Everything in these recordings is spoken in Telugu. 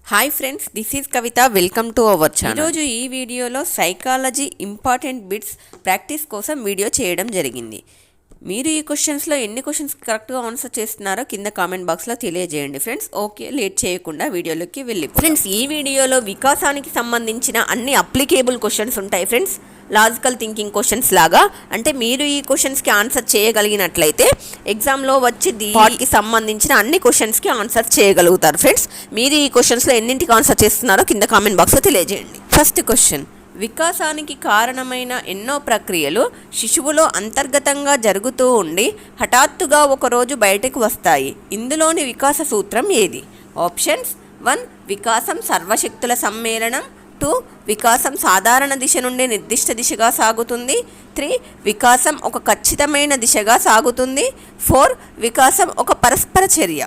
Hi friends, this is Kavitha. Welcome to our channel. ఈరోజు ఈ వీడియోలో సైకాలజీ ఇంపార్టెంట్ బిట్స్ ప్రాక్టీస్ కోసం వీడియో చేయడం జరిగింది. మీరు ఈ క్వశ్చన్స్లో ఎన్ని క్వశ్చన్స్ కరెక్ట్గా ఆన్సర్ చేస్తున్నారో కింద కామెంట్ బాక్స్లో తెలియజేయండి ఫ్రెండ్స్. ఓకే, లేట్ చేయకుండా వీడియోలోకి వెళ్ళి ఫ్రెండ్స్, ఈ వీడియోలో వికాసానికి సంబంధించిన అన్ని అప్లికేబుల్ క్వశ్చన్స్ ఉంటాయి ఫ్రెండ్స్. లాజికల్ థింకింగ్ క్వశ్చన్స్ లాగా, అంటే మీరు ఈ క్వశ్చన్స్కి ఆన్సర్ చేయగలిగినట్లయితే ఎగ్జామ్లో వచ్చి వాటికి సంబంధించిన అన్ని క్వశ్చన్స్కి ఆన్సర్ చేయగలుగుతారు ఫ్రెండ్స్. మీరు ఈ క్వశ్చన్స్లో ఎన్నింటికి ఆన్సర్ చేస్తున్నారో కింద కామెంట్ బాక్స్లో తెలియజేయండి. ఫస్ట్ క్వశ్చన్: వికాసానికి కారణమైన ఎన్నో ప్రక్రియలు శిశువులో అంతర్గతంగా జరుగుతూ ఉండి హఠాత్తుగా ఒకరోజు బయటకు వస్తాయి. ఇందులోని వికాస సూత్రం ఏది? ఆప్షన్స్: 1 వికాసం సర్వశక్తుల సమ్మేళనం, 2 వికాసం సాధారణ దిశ నుండి నిర్దిష్ట దిశగా సాగుతుంది, 3 వికాసం ఒక ఖచ్చితమైన దిశగా సాగుతుంది, 4 వికాసం ఒక పరస్పర చర్య.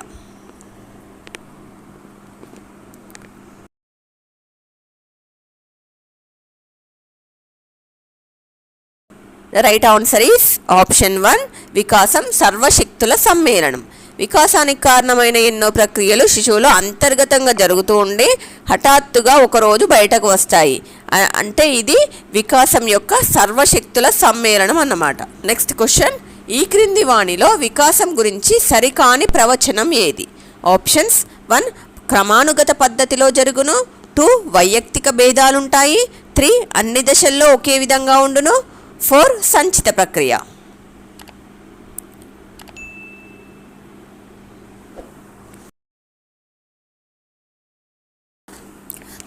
The right answer is option 1 వికాసం సర్వశక్తుల సమ్మేళనం. వికాసానికి కారణమైన ఎన్నో ప్రక్రియలు శిశువులో అంతర్గతంగా జరుగుతూ ఉండి హఠాత్తుగా ఒకరోజు బయటకు వస్తాయి. అంటే ఇది వికాసం యొక్క సర్వశక్తుల సమ్మేళనం అన్నమాట. నెక్స్ట్ క్వశ్చన్: ఈ క్రింది వాణిలో వికాసం గురించి సరికాని ప్రవచనం ఏది? ఆప్షన్స్: 1 క్రమానుగత పద్ధతిలో జరుగును, 2 వైయక్తిక భేదాలుంటాయి, 3 అన్ని దశల్లో ఒకే విధంగా ఉండును, 4 సంచిత ప్రక్రియ.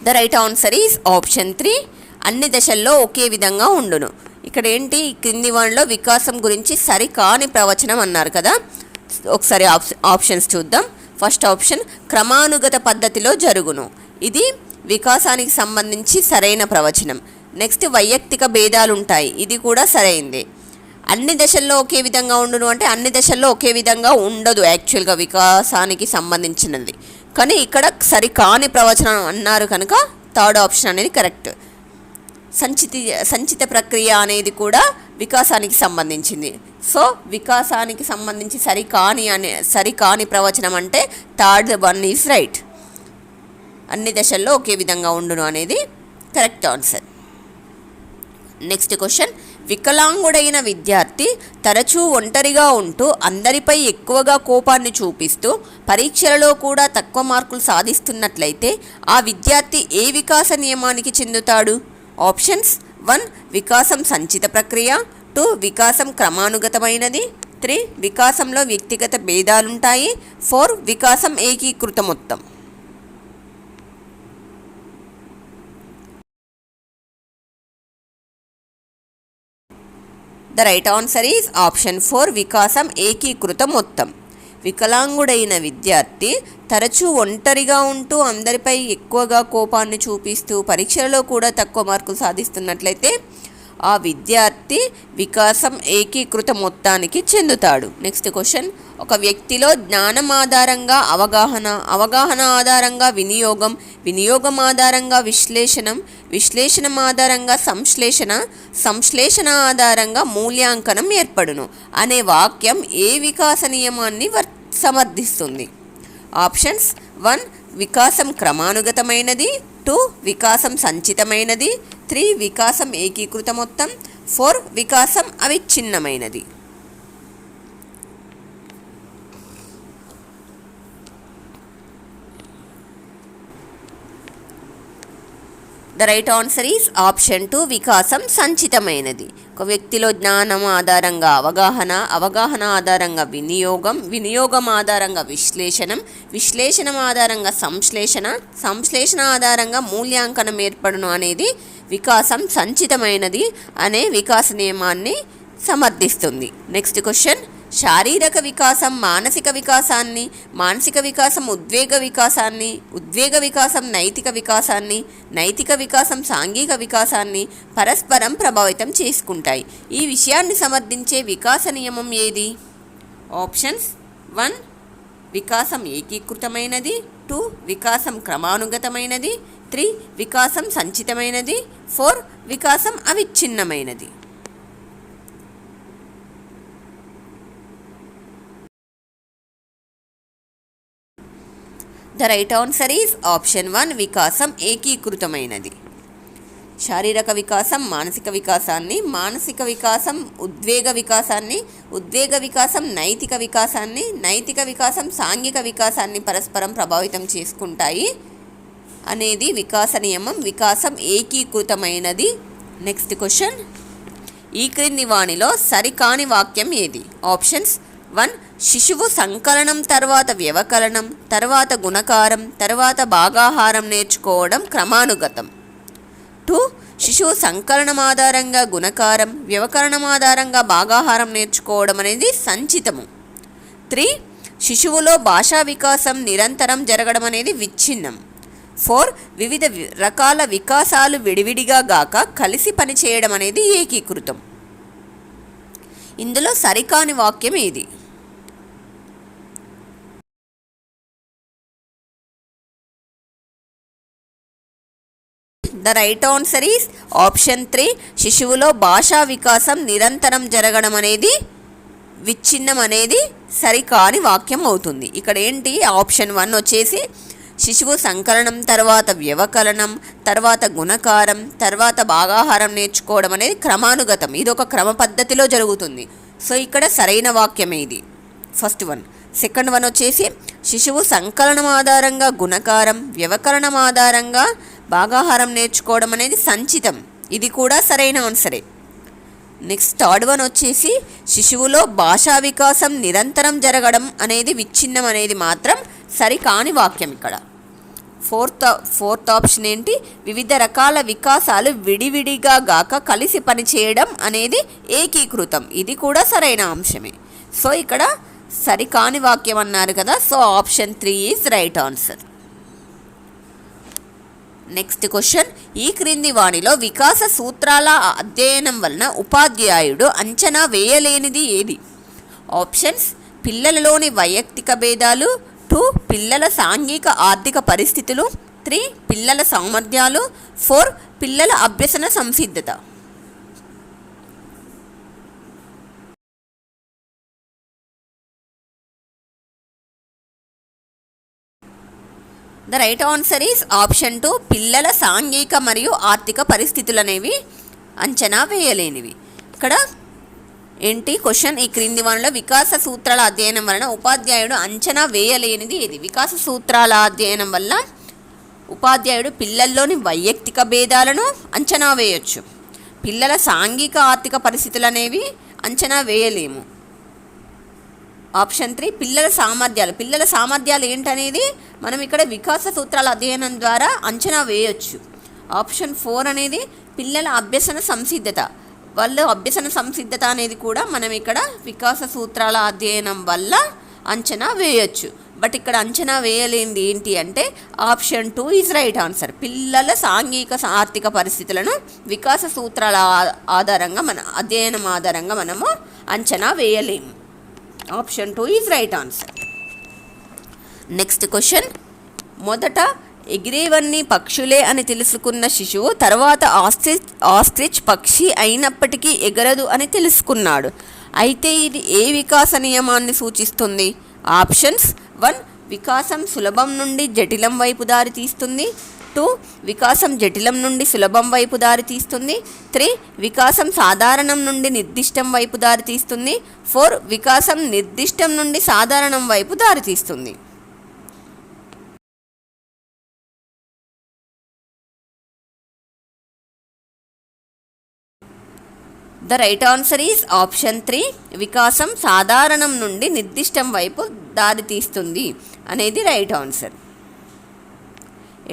The right answer is option 3 అన్ని దశల్లో ఒకే విధంగా ఉండును. ఇక్కడ ఏంటి, ఈ క్రింది వానిలో వికాసం గురించి సరికాని ప్రవచనం అన్నారు కదా. ఒకసారి ఆప్షన్స్ చూద్దాం. ఫస్ట్ ఆప్షన్ క్రమానుగత పద్ధతిలో జరుగును, ఇది వికాసానికి సంబంధించి సరైన ప్రవచనం. నెక్స్ట్ వైయక్తిక భేదాలు ఉంటాయి, ఇది కూడా సరైందే. అన్ని దశల్లో ఒకే విధంగా ఉండును అంటే అన్ని దశల్లో ఒకే విధంగా ఉండదు యాక్చువల్గా వికాసానికి సంబంధించినది. కానీ ఇక్కడ సరికాని ప్రవచనం అన్నారు కనుక థర్డ్ ఆప్షన్ అనేది కరెక్ట్. సంచిత ప్రక్రియ అనేది కూడా వికాసానికి సంబంధించింది. సో వికాసానికి సంబంధించి సరికాని ప్రవచనం అంటే థర్డ్ వన్ ఈజ్ రైట్. అన్ని దశల్లో ఒకే విధంగా ఉండును అనేది కరెక్ట్ ఆన్సర్. నెక్స్ట్ క్వశ్చన్: వికలాంగుడైన విద్యార్థి తరచూ ఒంటరిగా ఉంటూ అందరిపై ఎక్కువగా కోపాన్ని చూపిస్తూ పరీక్షలలో కూడా తక్కువ మార్కులు సాధిస్తున్నట్లయితే ఆ విద్యార్థి ఏ వికాస నియమానికి చెందుతాడు? ఆప్షన్స్: 1 వికాసం సంచిత ప్రక్రియ, 2 వికాసం క్రమానుగతమైనది, 3 వికాసంలో వ్యక్తిగత భేదాలుంటాయి, 4 వికాసం ఏకీకృత మొత్తం. The right answer is option 4 వికాసం ఏకీకృత మొత్తం. వికలాంగుడైన విద్యార్థి తరచూ ఒంటరిగా ఉంటూ అందరిపై ఎక్కువగా కోపాన్ని చూపిస్తూ పరీక్షలలో కూడా తక్కువ మార్కులు సాధిస్తున్నట్లయితే ఆ విద్యార్థి వికాసం ఏకీకృత మొత్తానికి చెందుతాడు. నెక్స్ట్ క్వశ్చన్: ఒక వ్యక్తిలో జ్ఞానం ఆధారంగా అవగాహన ఆధారంగా వినియోగం ఆధారంగా విశ్లేషణం ఆధారంగా సంశ్లేషణ ఆధారంగా మూల్యాంకనం ఏర్పడును అనే వాక్యం ఏ వికాస నియమాన్ని సమర్థిస్తుంది? ఆప్షన్స్: 1 వికాసం క్రమానుగతమైనది, 2 వికాసం సంచితమైనది, 3 వికాసం ఏకీకృత మొత్తం, 4 వికాసం అవిచ్ఛిన్నమైనది. The right answer is option 2 వికాసం సంచితమైనది. ఒక వ్యక్తిలో జ్ఞానం ఆధారంగా అవగాహన ఆధారంగా వినియోగం ఆధారంగా విశ్లేషణం ఆధారంగా సంశ్లేషణ ఆధారంగా మూల్యాంకనం ఏర్పడును అనేది వికాసం సంచితమైనది అనే వికాస నియమాన్ని సమర్థిస్తుంది. నెక్స్ట్ క్వశ్చన్: శారీరక వికాసం మానసిక వికాసం ఉద్వేగ వికాసం నైతిక వికాసం సాంఘిక వికాసాన్ని పరస్పరం ప్రభావితం చేసుకుంటాయి. ఈ విషయాన్ని సమర్థించే వికాస నియమం ఏది? ఆప్షన్స్: 1 వికాసం ఏకీకృతమైనది, 2 వికాసం క్రమానుగతమైనది, 3 వికాసం సంచితమైనది, 4 వికాసం అవిచ్ఛిన్నమైనది. The right answer is option 1, వికాసం ఏకీకృతమైనది. శారీరక వికాసం మానసిక వికాసాన్ని, మానసిక వికాసం ఉద్వేగ వికాసాన్ని, ఉద్వేగ వికాసం నైతిక వికాసాన్ని, నైతిక వికాసం సాంఘిక వికాసాన్ని పరస్పరం ప్రభావితం చేసుకుంటాయి అనేది వికాస నియమం. వికాసం ఏకీకృతమైనది. నెక్స్ట్ క్వశ్చన్, ఈ క్రింది వాణిలో సరికాని వాక్యం ఏది? ఆప్షన్స్ 1, శిశువు సంకలనం తర్వాత వ్యవకలనం తర్వాత గుణకారం తర్వాత భాగాహారం నేర్చుకోవడం క్రమానుగతం. 2, శిశువు సంకలనం ఆధారంగా గుణకారం వ్యవకరణం ఆధారంగా భాగాహారం నేర్చుకోవడం అనేది సంచితము. 3, శిశువులో భాషా వికాసం నిరంతరం జరగడం అనేది విచ్ఛిన్నం. 4, వివిధ రకాల వికాసాలు విడివిడిగా గాక కలిసి పనిచేయడం అనేది ఏకీకృతం. ఇందులో సరికాని వాక్యం ఏది? The right answer is option 3, శిశువులో భాషా వికాసం నిరంతరం జరగడం అనేది విచ్ఛిన్నం అనేది సరికాని వాక్యం అవుతుంది. ఇక్కడ ఏంటి, ఆప్షన్ 1 వచ్చేసి శిశువు సంకలనం తర్వాత వ్యవకలనం తర్వాత గుణకారం తర్వాత భాగాహారం నేర్చుకోవడం అనేది క్రమానుగతం, ఇది ఒక క్రమ పద్ధతిలో జరుగుతుంది. సో ఇక్కడ సరైన వాక్యం ఇది ఫస్ట్ 1. సెకండ్ 1 వచ్చేసి శిశువు సంకలనం ఆధారంగా గుణకారం వ్యవకరణం ఆధారంగా భాగాహారం నేర్చుకోవడం అనేది సంచితం, ఇది కూడా సరైన ఆన్సరే. నెక్స్ట్ థర్డ్ 1 వచ్చేసి శిశువులో భాషా వికాసం నిరంతరం జరగడం అనేది విచ్ఛిన్నం అనేది మాత్రం సరికాని వాక్యం. ఇక్కడ ఫోర్త్ ఆప్షన్ ఏంటి, వివిధ రకాల వికాసాలు విడివిడిగా గాక కలిసి పనిచేయడం అనేది ఏకీకృతం, ఇది కూడా సరైన అంశమే. సో ఇక్కడ సరికాని వాక్యం అన్నారు కదా, so option 3 is right answer. Next question, ఈ క్రింది వాణిలో వికాస సూత్రాల అధ్యయనం వలన ఉపాధ్యాయుడు అంచనా వేయలేనిది ఏది? ఆప్షన్స్, పిల్లలలోని వైయక్తిక భేదాలు, 2, పిల్లల సాంఘిక ఆర్థిక పరిస్థితులు, 3, పిల్లల సామర్థ్యాలు, 4, పిల్లల అభ్యసన సంసిద్ధత. The right answer is option 2, పిల్లల సాంఘిక మరియు ఆర్థిక పరిస్థితులు అనేవి అంచనా వేయలేనివి. ఇక్కడ ఏంటి క్వశ్చన్, ఈ క్రింది వానిలో వికాస సూత్రాల అధ్యయనం వలన ఉపాధ్యాయుడు అంచనా వేయలేనిది ఏది? వికాస సూత్రాల అధ్యయనం వల్ల ఉపాధ్యాయుడు పిల్లల్లోని వైయక్తిక భేదాలను అంచనా వేయొచ్చు, పిల్లల సాంఘిక ఆర్థిక పరిస్థితులు అనేవి అంచనా వేయలేము. ఆప్షన్ 3, పిల్లల సామర్థ్యాలు ఏంటనేది మనం ఇక్కడ వికాస సూత్రాల అధ్యయనం ద్వారా అంచనా వేయొచ్చు. ఆప్షన్ 4 అనేది పిల్లల అభ్యసన సంసిద్ధత, వాళ్ళు అభ్యసన సంసిద్ధత అనేది కూడా మనం ఇక్కడ వికాస సూత్రాల అధ్యయనం వల్ల అంచనా వేయొచ్చు. బట్ ఇక్కడ అంచనా వేయలేనిది ఏంటి అంటే ఆప్షన్ 2 ఈజ్ రైట్ ఆన్సర్. పిల్లల సాంఘిక ఆర్థిక పరిస్థితులను వికాస సూత్రాల ఆధారంగా అధ్యయనం ఆధారంగా మనము అంచనా వేయలేము. Option 2 is right answer. Next question, మొదట ఎగిరేవన్నీ పక్షులే అని తెలుసుకున్న శిశువు తర్వాత ఆస్ట్రిచ్ పక్షి అయినప్పటికీ ఎగరదు అని తెలుసుకున్నాడు. అయితే ఇది ఏ వికాస నియమాన్ని సూచిస్తుంది? ఆప్షన్స్ 1, వికాసం సులభం నుండి జటిలం వైపు దారి తీస్తుంది, 2, వికాసం జటిలం నుండి సులభం వైపు దారి తీస్తుంది, 3, వికాసం సాధారణం నుండి నిర్దిష్టం వైపు దారి తీస్తుంది, 4, వికాసం నిర్దిష్టం నుండి సాధారణం వైపు దారి తీస్తుంది. The right answer is option 3, వికాసం సాధారణం నుండి నిర్దిష్టం వైపు దారి తీస్తుంది అనేది రైట్ ఆన్సర్.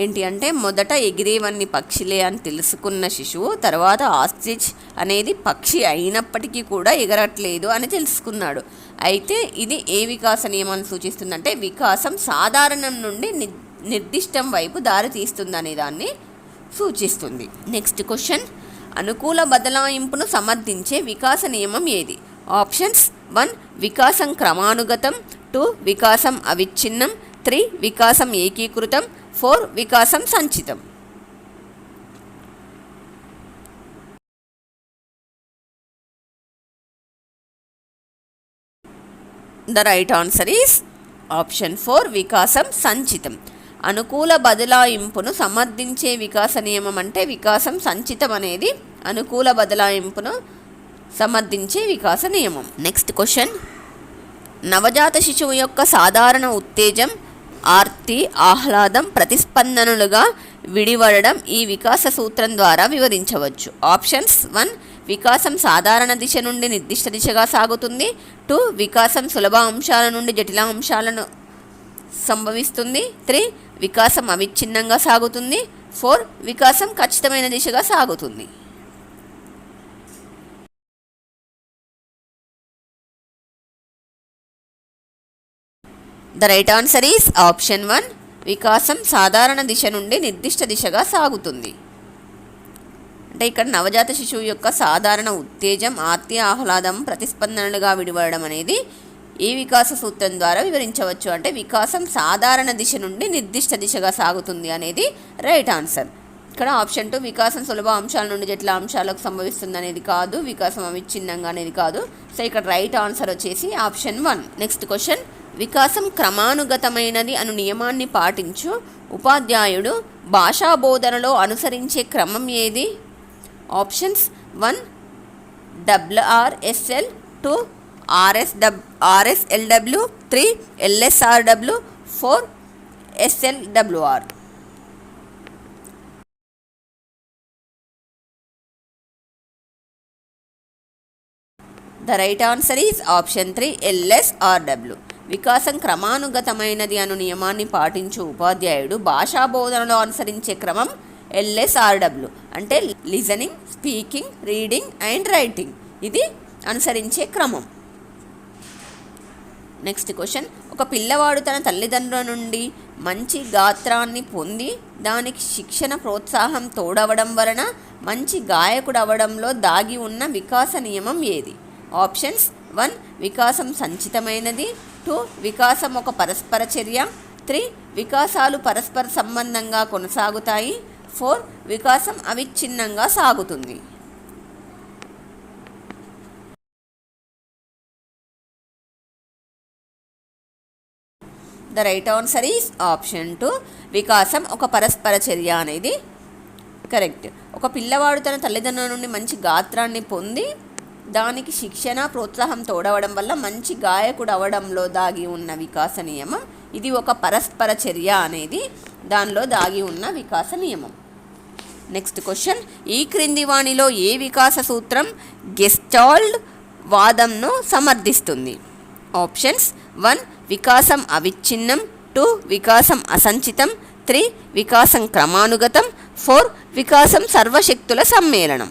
ఏంటి అంటే మొదట ఎగిరేవన్నీ పక్షులే అని తెలుసుకున్న శిశువు తర్వాత ఆస్ట్రిచ్ అనేది పక్షి అయినప్పటికీ కూడా ఎగరట్లేదు అని తెలుసుకున్నాడు. అయితే ఇది ఏ వికాస నియమాన్ని సూచిస్తుందంటే వికాసం సాధారణం నుండి నిర్దిష్టం వైపు దారి తీస్తుంది అనే దాన్ని సూచిస్తుంది. నెక్స్ట్ క్వశ్చన్, అనుకూల బదలాయింపును సమర్థించే వికాస నియమం ఏది? ఆప్షన్స్ 1, వికాసం క్రమానుగతం, 2, వికాసం అవిచ్ఛిన్నం, 3, వికాసం ఏకీకృతం, 4, వికాసం సంచితం. The right answer is option 4, వికాసం సంచితం. అనుకూల బదలాయింపును సమర్థించే వికాస నియమం అంటే వికాసం సంచితం అనేది అనుకూల బదలాయింపును సమర్థించే వికాస నియమం. నెక్స్ట్ క్వశ్చన్, నవజాత శిశువు యొక్క సాధారణ ఉత్తేజం, ఆర్తి, ఆహ్లాదం ప్రతిస్పందనలుగా విడివడడం ఈ వికాస సూత్రం ద్వారా వివరించవచ్చు. ఆప్షన్స్: 1 వికాసం సాధారణ దిశ నుండి నిర్దిష్ట దిశగా సాగుతుంది. 2 వికాసం సులభ అంశాల నుండి జటిల అంశాలను సంభవిస్తుంది. 3 వికాసం అవిచ్ఛిన్నంగా సాగుతుంది. 4 వికాసం ఖచ్చితమైన దిశగా సాగుతుంది. The right answer is option 1 వికాసం సాధారణ దిశ నుండి నిర్దిష్ట దిశగా సాగుతుంది. అంటే ఇక్కడ నవజాత శిశువు యొక్క సాధారణ ఉత్తేజం, ఆర్తి, ఆహ్లాదం ప్రతిస్పందనలుగా విడివడడం అనేది ఈ వికాస సూత్రం ద్వారా వివరించవచ్చు. అంటే వికాసం సాధారణ దిశ నుండి నిర్దిష్ట దిశగా సాగుతుంది అనేది రైట్ ఆన్సర్. ఇక్కడ ఆప్షన్ 2 వికాసం సులభ అంశాల నుండి జటిల అంశాలకు సంభవిస్తుంది అనేది కాదు, వికాసం అవిచ్ఛిన్నంగా అనేది కాదు. సో ఇక్కడ రైట్ ఆన్సర్ వచ్చేసి ఆప్షన్ 1. నెక్స్ట్ క్వశ్చన్, వికాసం క్రమానుగతమైనది అను నియమాన్ని పాటించు ఉపాధ్యాయుడు భాషా బోధనలో అనుసరించే క్రమం ఏది? Options: 1 WRSL, 2 RSLW, 3 LSRW, 4 SLWR. The right answer is option 3 LSRW. వికాసం క్రమానుగతమైనది అను నియమాన్ని పాటించు ఉపాధ్యాయుడు భాషా బోధనలో అనుసరించే క్రమం LSRW. అంటే listening, speaking, reading and writing, ఇది అనుసరించే క్రమం. నెక్స్ట్ క్వశ్చన్, ఒక పిల్లవాడు తన తల్లిదండ్రుల నుండి మంచి గాత్రాన్ని పొంది దానికి శిక్షణ ప్రోత్సాహం తోడవడం వలన మంచి గాయకుడు అవడంలో దాగి ఉన్న వికాస నియమం ఏది? ఆప్షన్స్: 1 వికాసం సంచితమైనది, 2 వికాసం ఒక పరస్పర చర్య, 3 వికాసాలు పరస్పర సంబంధంగా కొనసాగుతాయి, 4 వికాసం అవిచ్ఛిన్నంగా సాగుతుంది. The right answer is option 2 వికాసం ఒక పరస్పర చర్య అనేది కరెక్ట్. ఒక పిల్లవాడు తన తల్లిదండ్రుల నుండి మంచి గాత్రాన్ని పొంది దానికి శిక్షణ ప్రోత్సాహం తోడవడం వల్ల మంచి గాయకుడు అవడంలో దాగి ఉన్న వికాస నియమం, ఇది ఒక పరస్పర చర్య అనేది దానిలో దాగి ఉన్న వికాస నియమం. నెక్స్ట్ క్వశ్చన్, ఈ క్రింది వాణిలో ఏ వికాస సూత్రం గెస్టాల్ట్ వాదంను సమర్థిస్తుంది? ఆప్షన్స్: 1 వికాసం అవిచ్ఛిన్నం, 2 వికాసం అసంచితం, 3 వికాసం క్రమానుగతం, 4 వికాసం సర్వశక్తుల సమ్మేళనం.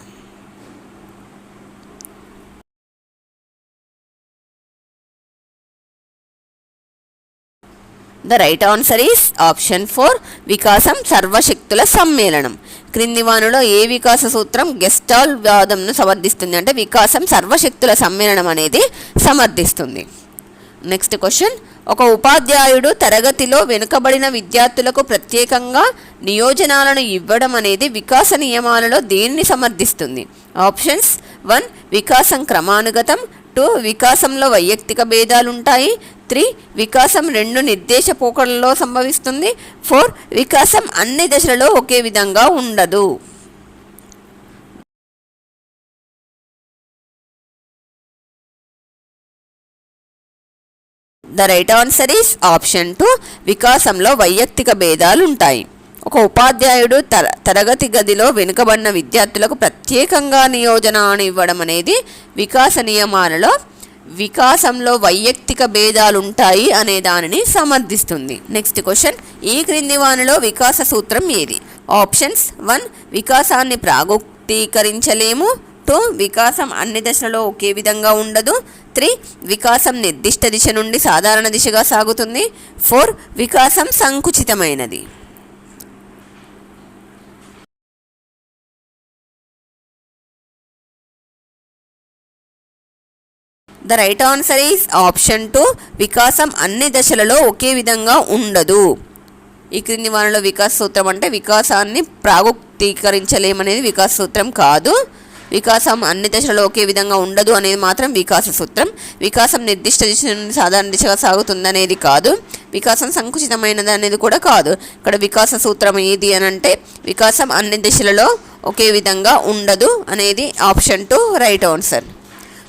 The right answer is option 4 వికాసం సర్వశక్తుల సమ్మేళనం. క్రింది వానిలో ఏ వికాస సూత్రం గెస్టాల్ట్ వాదంను సమర్థిస్తుంది? అంటే వికాసం సర్వశక్తుల సమ్మేళనం అనేది సమర్థిస్తుంది. నెక్స్ట్ క్వశ్చన్, ఒక ఉపాధ్యాయుడు తరగతిలో వెనుకబడిన విద్యార్థులకు ప్రత్యేకంగా నియోజనాలను ఇవ్వడం అనేది వికాస నియమాలలో దేనిని సమర్థిస్తుంది? ఆప్షన్స్: 1 వికాసం క్రమానుగతం, 2 వికాసంలో వైయక్తిక భేదాలుంటాయి, 3 వికాసం 2 నిర్దేశ పోకడలలో సంభవిస్తుంది, 4 వికాసం అన్ని దశలలో ఒకే విధంగా ఉండదు. The right answer is option 2 వికాసంలో వైయక్తిక భేదాలు ఉంటాయి. ఒక ఉపాధ్యాయుడు తరగతి గదిలో వెనుకబడిన విద్యార్థులకు ప్రత్యేకంగా నియోజనాన్ని ఇవ్వడం అనేది వికాస నియమాలలో వికాసంలో వైయక్తిక భేదాలుంటాయి అనే దానిని సమర్థిస్తుంది. నెక్స్ట్ క్వశ్చన్, ఈ క్రింది వానిలో వికాస సూత్రం ఏది? ఆప్షన్స్: 1 వికాసాన్ని ప్రాగుక్తీకరించలేము, 2 వికాసం అన్ని దశలలో ఒకే విధంగా ఉండదు, 3 వికాసం నిర్దిష్ట దిశ నుండి సాధారణ దిశగా సాగుతుంది, 4 వికాసం సంకుచితమైనది. The right answer is option 2 వికాసం అన్ని దశలలో ఒకే విధంగా ఉండదు. ఈ క్రింది వానిలో వికాస సూత్రం అంటే వికాసాన్ని ప్రాగుక్తీకరించలేమనేది వికాస సూత్రం కాదు. వికాసం అన్ని దశలలో ఒకే విధంగా ఉండదు అనేది మాత్రం వికాస సూత్రం. వికాసం నిర్దిష్ట దిశ నుండి సాధారణ దిశగా సాగుతుందనేది కాదు. వికాసం సంకుచితమైనది అనేది కూడా కాదు. ఇక్కడ వికాస సూత్రం ఏది అని అంటే వికాసం అన్ని దిశలలో ఒకే విధంగా ఉండదు అనేది option 2 right answer.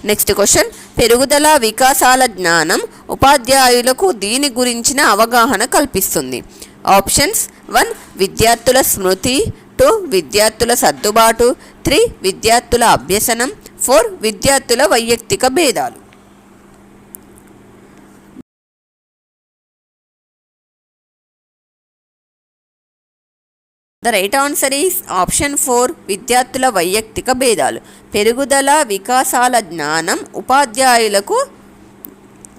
Next question, పెరుగుదల వికాసాల జ్ఞానం ఉపాధ్యాయులకు దీని గురించిన అవగాహన కల్పిస్తుంది. ఆప్షన్స్ 1 విద్యార్థుల స్మృతి, 2 విద్యార్థుల సర్దుబాటు, 3 విద్యార్థుల అభ్యసనం, 4 విద్యార్థుల వైయక్తిక భేదాలు. The right answer is option 4 విద్యార్థుల వైయక్తిక భేదాలు. పెరుగుదల వికాసాల జ్ఞానం ఉపాధ్యాయులకు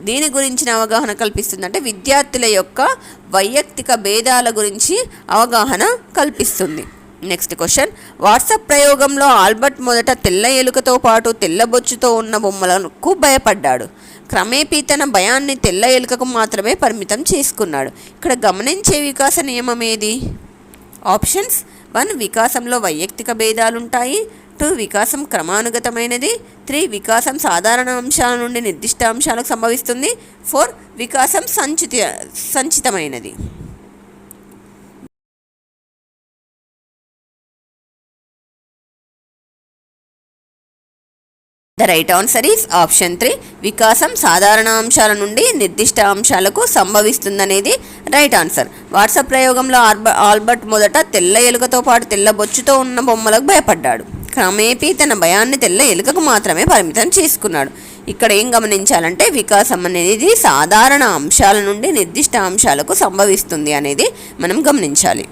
దీని గురించిన అవగాహన కల్పిస్తుంది అంటే విద్యార్థుల యొక్క వైయక్తిక భేదాల గురించి అవగాహన కల్పిస్తుంది. నెక్స్ట్ క్వశ్చన్, వాట్సాప్ ప్రయోగంలో ఆల్బర్ట్ మొదట తెల్ల ఎలుకతో పాటు తెల్లబొచ్చుతో ఉన్న బొమ్మలకు భయపడ్డాడు. క్రమేపీ తన భయాన్ని తెల్ల ఎలుకకు మాత్రమే పరిమితం చేసుకున్నాడు. ఇక్కడ గమనించే వికాస నియమం ఏది? ఆప్షన్స్ 1 వికాసంలో వైయక్తిక భేదాలుంటాయి, 2 వికాసం క్రమానుగతమైనది, 3 వికాసం సాధారణ అంశాల నుండి నిర్దిష్ట అంశాలకు సంభవిస్తుంది, 4 వికాసం సంచితమైనది. The right answer is option 3 వికాసం సాధారణ అంశాల నుండి నిర్దిష్ట అంశాలకు సంభవిస్తుందనేది రైట్ ఆన్సర్. వాట్సాప్ ప్రయోగంలో ఆల్బర్ట్ మొదట తెల్ల ఎలుకతో పాటు తెల్ల బొచ్చుతో ఉన్న బొమ్మలకు భయపడ్డాడు. క్రమేపీ తన భయాన్ని తెల్ల ఎలుకకు మాత్రమే పరిమితం చేసుకున్నాడు. ఇక్కడ ఏం గమనించాలంటే వికాసం అనేది సాధారణ అంశాల నుండి నిర్దిష్ట అంశాలకు సంభవిస్తుంది అనేది మనం గమనించాలి.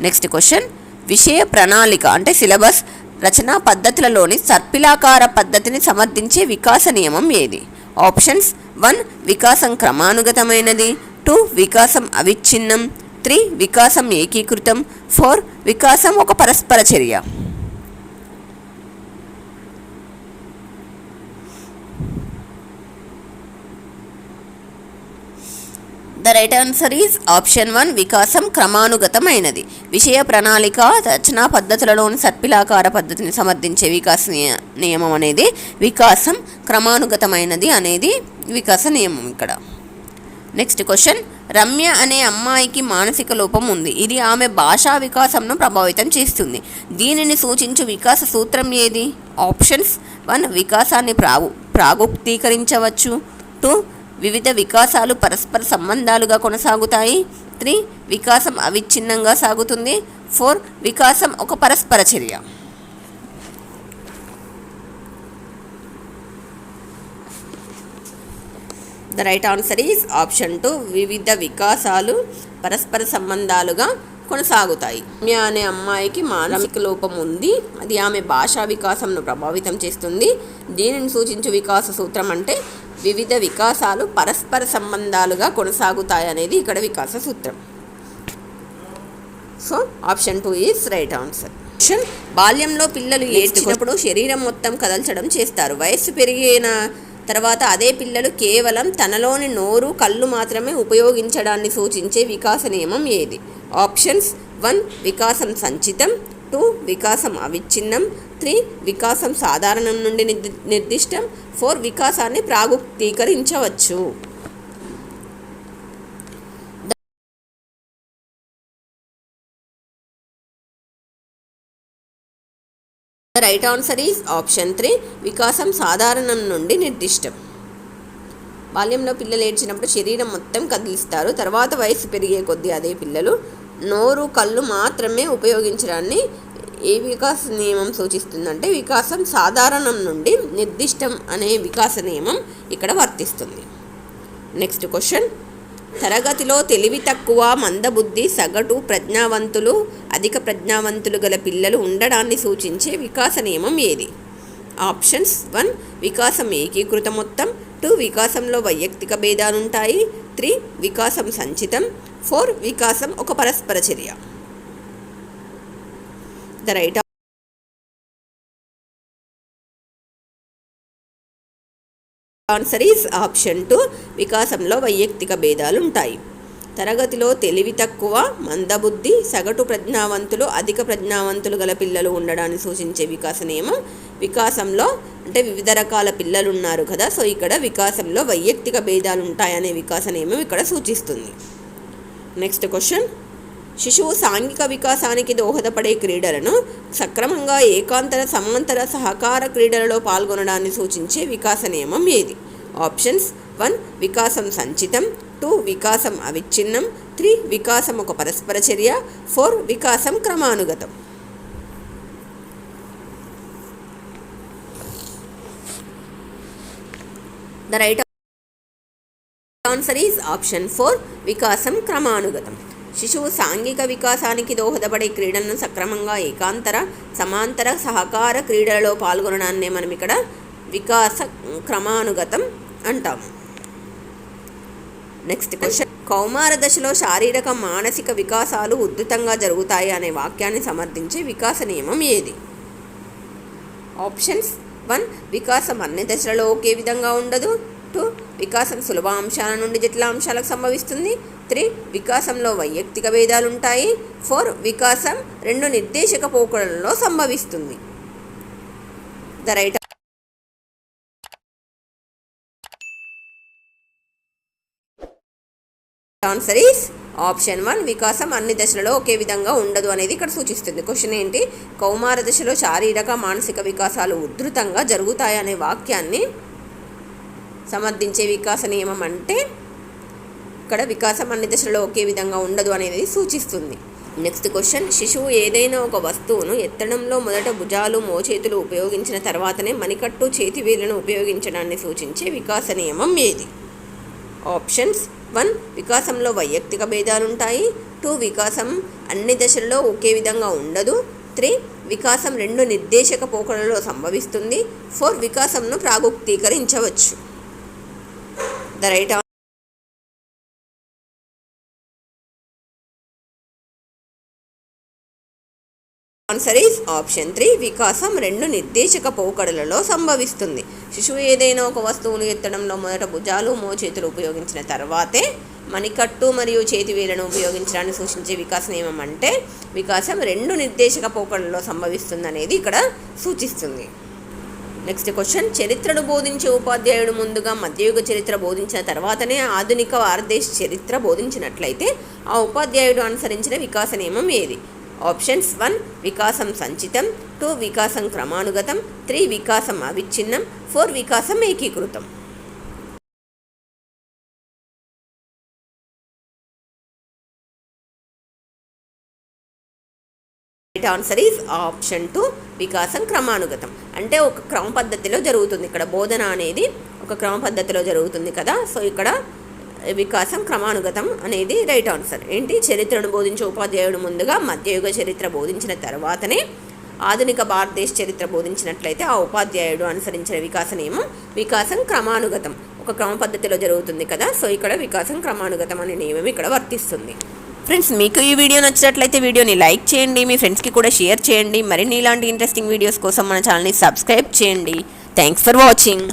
నెక్స్ట్ క్వశ్చన్, విషయ ప్రణాళిక అంటే సిలబస్ రచనా పద్ధతులలోని సర్పిలాకార పద్ధతిని సమర్థించే వికాస నియమం ఏది? ఆప్షన్స్ 1 వికాసం క్రమానుగతమైనది, 2 వికాసం అవిచ్ఛిన్నం, 3 వికాసం ఏకీకృతం, 4 వికాసం ఒక పరస్పర చర్య. The right answer is option 1 వికాసం క్రమానుగతమైనది. విషయ ప్రణాళిక రచనా పద్ధతులలోని సర్పిలాకార పద్ధతిని సమర్థించే వికాస నియమం అనేది వికాసం క్రమానుగతమైనది అనేది వికాస నియమం ఇక్కడ. నెక్స్ట్ క్వశ్చన్, రమ్య అనే అమ్మాయికి మానసిక లోపం ఉంది. ఇది ఆమె భాషా వికాసంను ప్రభావితం చేస్తుంది. దీనిని సూచించు వికాస సూత్రం ఏది? ఆప్షన్స్ 1 వికాసాన్ని ప్రాగుప్తీకరించవచ్చు, 2 వివిధ వికాసాలు పరస్పర సంబంధాలుగా కొనసాగుతాయి, 3 వికాసం అవిచ్ఛిన్నంగా సాగుతుంది, 4 వికాసం ఒక పరస్పర చర్య. The right answer is option 2 వివిధ వికాసాలు పరస్పర సంబంధాలుగా కొనసాగుతాయి. రమ్య అనే అమ్మాయికి మానసిక లోపం ఉంది. అది ఆమె భాషా వికాసంను ప్రభావితం చేస్తుంది. దీనిని సూచించే వికాస సూత్రం అంటే వివిధ వికాసాలు పరస్పర సంబంధాలుగా కొనసాగుతాయి అనేది ఇక్కడ వికాస సూత్రం. So option 2 is right answer. బాల్యంలో పిల్లలు ఏడ్చినప్పుడు శరీరం మొత్తం కదల్చడం చేస్తారు. వయస్సు పెరిగిన తర్వాత అదే పిల్లలు కేవలం తనలోని నోరు కళ్ళు మాత్రమే ఉపయోగించడాన్ని సూచించే వికాస నియమం ఏది? ఆప్షన్స్ 1 వికాసం సంచితం, 2 వికాసం అవిచ్ఛిన్నం, 3 వికాసం సాధారణం నుండి నిర్దిష్టం, 4 వికాసాన్ని ప్రాగుప్తీకరించవచ్చు. The right answer is option 3 వికాసం సాధారణం నుండి నిర్దిష్టం. బాల్యంలో పిల్లలు ఏడ్చినప్పుడు శరీరం మొత్తం కదిలిస్తారు. తర్వాత వయసు పెరిగే కొద్దీ అదే పిల్లలు నోరు కళ్ళు మాత్రమే ఉపయోగించడాన్ని ఏ వికాస నియమం సూచిస్తుందంటే వికాసం సాధారణం నుండి నిర్దిష్టం అనే వికాస నియమం ఇక్కడ వర్తిస్తుంది. నెక్స్ట్ క్వశ్చన్, తరగతిలో తెలివి తక్కువ, మందబుద్ధి, సగటు ప్రజ్ఞావంతులు, అధిక ప్రజ్ఞావంతులు గల పిల్లలు ఉండడాన్ని సూచించే వికాస నియమం ఏది? ఆప్షన్స్ 1 వికాసం ఏకీకృత మొత్తం, 2 వికాసంలో వైయక్తిక భేదాలుంటాయి, 3 వికాసం సంచితం, 4 వికాసం ఒక పరస్పర చర్య. The right answer is option 2 వికాసంలో వైయక్తిక భేదాలు ఉంటాయి. తరగతిలో తెలివి తక్కువ, మందబుద్ధి, సగటు ప్రజ్ఞావంతులు, అధిక ప్రజ్ఞావంతులు గల పిల్లలు ఉండడాన్ని సూచించే వికాస నియమం. వికాసంలో అంటే వివిధ రకాల పిల్లలు ఉన్నారు కదా, సో ఇక్కడ వికాసంలో వైయక్తిక భేదాలు ఉంటాయనే వికాస నియమం ఇక్కడ సూచిస్తుంది. నెక్స్ట్ క్వశ్చన్, శిశువు సాంఘిక వికాసానికి దోహదపడే క్రీడలను సక్రమంగా ఏకాంతర సమాంతర సహకార క్రీడలలో పాల్గొనడాన్ని సూచించే వికాస నియమం ఏది? ఆప్షన్స్ 1 వికాసం సంచితం, 2 వికాసం అవిచ్ఛిన్నం, 3 వికాసం ఒక పరస్పర చర్య, 4 వికాసం క్రమానుగతం. The right answer is option 4 వికాసం క్రమానుగతం. శిశువు సాంఘిక వికాసానికి దోహదపడే క్రీడలను సక్రమంగా ఏకాంతర సమాంతర సహకార క్రీడలలో పాల్గొనడాన్నే మనం ఇక్కడ వికాస క్రమానుగతం అంటాము. నెక్స్ట్ క్వశ్చన్, కౌమార దశలో శారీరక మానసిక వికాసాలు ఉద్ధృతంగా జరుగుతాయి అనే వాక్యాన్ని సమర్థించే వికాస నియమం ఏది? ఆప్షన్స్ 1 వికాసం అన్ని దశలలో ఒకే విధంగా ఉండదు, 2 వికాసం సులభ అంశాల నుండి జటిల అంశాలకు సంభవిస్తుంది, 3 వికాసంలో వైయక్తిక భేదాలు ఉంటాయి, 4 వికాసం 2 నిర్దేశక పోకడలలో సంభవిస్తుంది. The right answer is option 1 వికాసం అన్ని దశలలో ఒకే విధంగా ఉండదు అనేది ఇక్కడ సూచిస్తుంది. క్వశ్చన్ ఏంటి? కౌమార దశలో శారీరక మానసిక వికాసాలు ఉద్ధృతంగా జరుగుతాయి అనే వాక్యాన్ని సమర్థించే వికాస నియమం అంటే ఇక్కడ వికాసం అన్ని దశలలో ఒకే విధంగా ఉండదు అనేది సూచిస్తుంది. నెక్స్ట్ క్వశ్చన్, శిశువు ఏదైనా ఒక వస్తువును ఎత్తడంలో మొదట భుజాలు మోచేతులు ఉపయోగించిన తర్వాతనే మణికట్టు చేతివేళ్లను ఉపయోగించడాన్ని సూచించే వికాస నియమం ఏది? ఆప్షన్స్ 1 వికాసంలో వైయక్తిక భేదాలుంటాయి, 2 వికాసం అన్ని దశల్లో ఒకే విధంగా ఉండదు, 3 వికాసం 2 నిర్దేశక పోకడలలో సంభవిస్తుంది, 4 వికాసంను ప్రాగుక్తీకరించవచ్చు. The right answer is option 3 వికాసం 2 నిర్దేశక పోకడలలో సంభవిస్తుంది. శిశువు ఏదైనా ఒక వస్తువును ఎత్తడంలో మొదట భుజాలు మోచేతులు ఉపయోగించిన తర్వాతే మణికట్టు మరియు చేతివేళ్లను ఉపయోగించడాన్ని సూచించే వికాస నియమం అంటే వికాసం 2 నిర్దేశక పోకడలలో సంభవిస్తుంది అనేది ఇక్కడ సూచిస్తుంది. నెక్స్ట్ క్వశ్చన్, చరిత్రను బోధించే ఉపాధ్యాయుడు ముందుగా మధ్యయుగ చరిత్ర బోధించిన తర్వాతనే ఆధునిక భారతదేశ చరిత్ర బోధించినట్లయితే ఆ ఉపాధ్యాయుడు అనుసరించిన వికాస నియమం ఏది? ఆప్షన్స్ 1 వికాసం సంచితం, 2 వికాసం క్రమానుగతం, 3 వికాసం అవిచ్ఛిన్నం, 4 వికాసం ఏకీకృతం. రైట్ ఆన్సర్ ఈజ్ ఆప్షన్ 2 వికాసం క్రమానుగతం. అంటే ఒక క్రమ పద్ధతిలో జరుగుతుంది. ఇక్కడ బోధన అనేది ఒక క్రమ పద్ధతిలో జరుగుతుంది కదా, సో ఇక్కడ వికాసం క్రమానుగతం అనేది రైట్ ఆన్సర్. ఏంటి? చరిత్రను బోధించే ఉపాధ్యాయుడు ముందుగా మధ్యయుగ చరిత్ర బోధించిన తర్వాతనే ఆధునిక భారతదేశ చరిత్ర బోధించినట్లయితే ఆ ఉపాధ్యాయుడు అనుసరించిన వికాస నియమం వికాసం క్రమానుగతం. ఒక క్రమ పద్ధతిలో జరుగుతుంది కదా, సో ఇక్కడ వికాసం క్రమానుగతం అనే నియమం ఇక్కడ వర్తిస్తుంది. ఫ్రెండ్స్, మీకు ఈ వీడియో నచ్చినట్లయితే వీడియోని లైక్ చేయండి, మీ ఫ్రెండ్స్కి కూడా షేర్ చేయండి. మరిన్ని ఇలాంటి ఇంట్రెస్టింగ్ వీడియోస్ కోసం మన ఛానల్ని సబ్స్క్రైబ్ చేయండి. Thanks for watching.